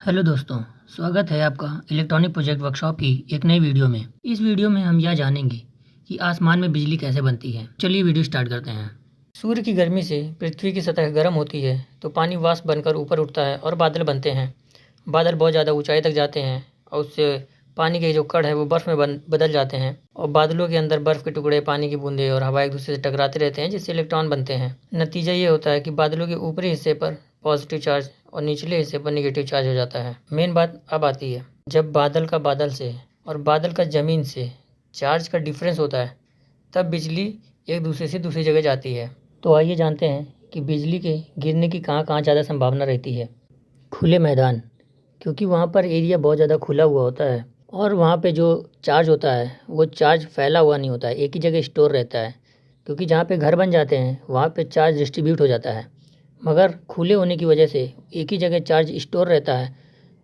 Hello दोस्तों, स्वागत है आपका इलेक्ट्रॉनिक प्रोजेक्ट वर्कशॉप की एक नई वीडियो में। इस वीडियो में हम यह जानेंगे कि आसमान में बिजली कैसे बनती है। चलिए वीडियो स्टार्ट करते हैं। सूर्य की गर्मी से पृथ्वी की सतह गर्म होती है तो पानी वाष्प बनकर ऊपर उठता है और बादल बनते हैं। बादल बहुत ज़्यादा ऊंचाई तक जाते हैं और उससे पानी के जो कण है वो बर्फ़ में बदल जाते हैं और बादलों के अंदर बर्फ़ के टुकड़े, पानी की बूंदें और हवा एक दूसरे से टकराते रहते हैं जिससे इलेक्ट्रॉन बनते हैं। नतीजा ये होता है कि बादलों के ऊपरी हिस्से पर पॉजिटिव चार्ज और निचले हिस्से पर नेगेटिव चार्ज हो जाता है। मेन बात अब आती है, जब बादल का बादल से और बादल का ज़मीन से चार्ज का डिफरेंस होता है तब बिजली एक दूसरे से दूसरी जगह जाती है। तो आइए जानते हैं कि बिजली के गिरने की कहाँ कहाँ ज़्यादा संभावना रहती है। खुले मैदान, क्योंकि वहाँ पर एरिया बहुत ज़्यादा खुला हुआ होता है और वहाँ पे जो चार्ज होता है वो चार्ज फैला हुआ नहीं होता है, एक ही जगह स्टोर रहता है। क्योंकि जहाँ पे घर बन जाते हैं वहाँ पे चार्ज डिस्ट्रीब्यूट हो जाता है, मगर खुले होने की वजह से एक ही जगह चार्ज स्टोर रहता है,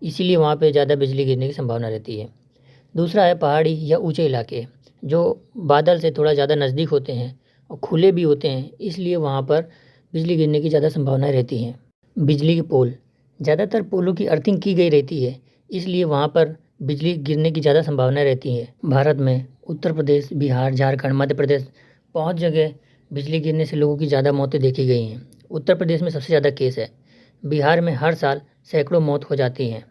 इसीलिए वहाँ पे ज़्यादा बिजली गिरने की संभावना रहती है। दूसरा है पहाड़ी या ऊंचे इलाके, जो बादल से थोड़ा ज़्यादा नज़दीक होते हैं और खुले भी होते हैं, इसलिए वहाँ पर बिजली गिरने की ज़्यादा संभावनाएं रहती हैं। बिजली के पोल, ज़्यादातर पोलों की अर्थिंग की गई रहती है, इसलिए वहाँ पर बिजली गिरने की ज़्यादा संभावनाएं रहती हैं। भारत में उत्तर प्रदेश, बिहार, झारखंड, मध्य प्रदेश, बहुत जगह बिजली गिरने से लोगों की ज़्यादा मौतें देखी गई हैं। उत्तर प्रदेश में सबसे ज़्यादा केस है। बिहार में हर साल सैकड़ों मौत हो जाती हैं।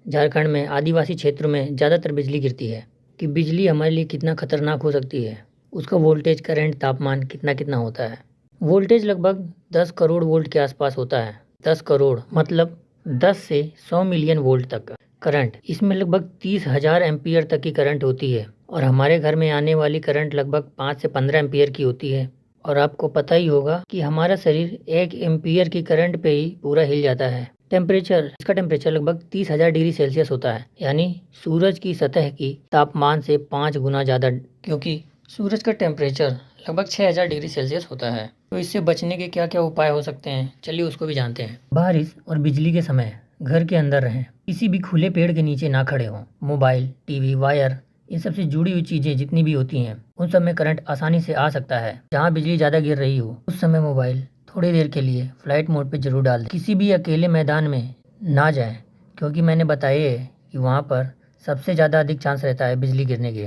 झारखंड में आदिवासी क्षेत्रों में ज़्यादातर बिजली गिरती है। कि बिजली हमारे लिए कितना खतरनाक हो सकती है, उसका वोल्टेज, करंट, तापमान कितना कितना होता है। वोल्टेज लगभग 10 करोड़ वोल्ट के आसपास होता है। 10 करोड़ मतलब 10 से 100 मिलियन वोल्ट तक। करंट, इसमें लगभग 30,000 एम्पियर तक की करंट होती है और हमारे घर में आने वाली करंट लगभग 5 से 15 एम्पियर की होती है। और आपको पता ही होगा कि हमारा शरीर 1 एम्पियर की करंट पे ही पूरा हिल जाता है। टेम्परेचर, इसका टेम्परेचर लगभग 30,000 डिग्री सेल्सियस होता है, यानी सूरज की सतह की तापमान से 5 गुना ज़्यादा, क्योंकि सूरज का टेम्परेचर लगभग 6,000 डिग्री सेल्सियस होता है। तो इससे बचने के क्या क्या उपाय हो सकते हैं, चलिए उसको भी जानते हैं। बारिश और बिजली के समय घर के अंदर रहें, किसी भी खुले पेड़ के नीचे ना खड़े हों। मोबाइल, टीवी, वायर, इन सब से जुड़ी हुई चीज़ें जितनी भी होती हैं उन सब में करंट आसानी से आ सकता है। जहाँ बिजली ज़्यादा गिर रही हो उस समय मोबाइल थोड़ी देर के लिए फ्लाइट मोड पे ज़रूर डाल दें। किसी भी अकेले मैदान में ना जाएं, क्योंकि मैंने बताया है कि वहाँ पर सबसे ज़्यादा अधिक चांस रहता है बिजली गिरने के।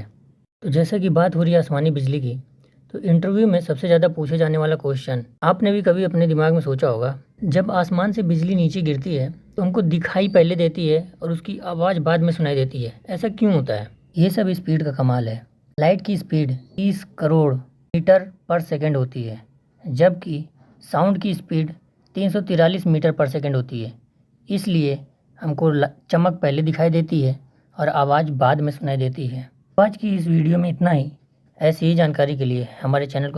तो जैसा कि बात हो रही है आसमानी बिजली की, तो इंटरव्यू में सबसे ज़्यादा पूछे जाने वाला क्वेश्चन, आपने भी कभी अपने दिमाग में सोचा होगा, जब आसमान से बिजली नीचे गिरती है तो हमको दिखाई पहले देती है और उसकी आवाज़ बाद में सुनाई देती है, ऐसा क्यों होता है? ये सब स्पीड का कमाल है। लाइट की स्पीड 30 करोड़ मीटर पर सेकंड होती है, जबकि साउंड की स्पीड 343 मीटर पर सेकंड होती है। इसलिए हमको चमक पहले दिखाई देती है और आवाज़ बाद में सुनाई देती है। आज की इस वीडियो में इतना ही। ऐसी ही जानकारी के लिए हमारे चैनल को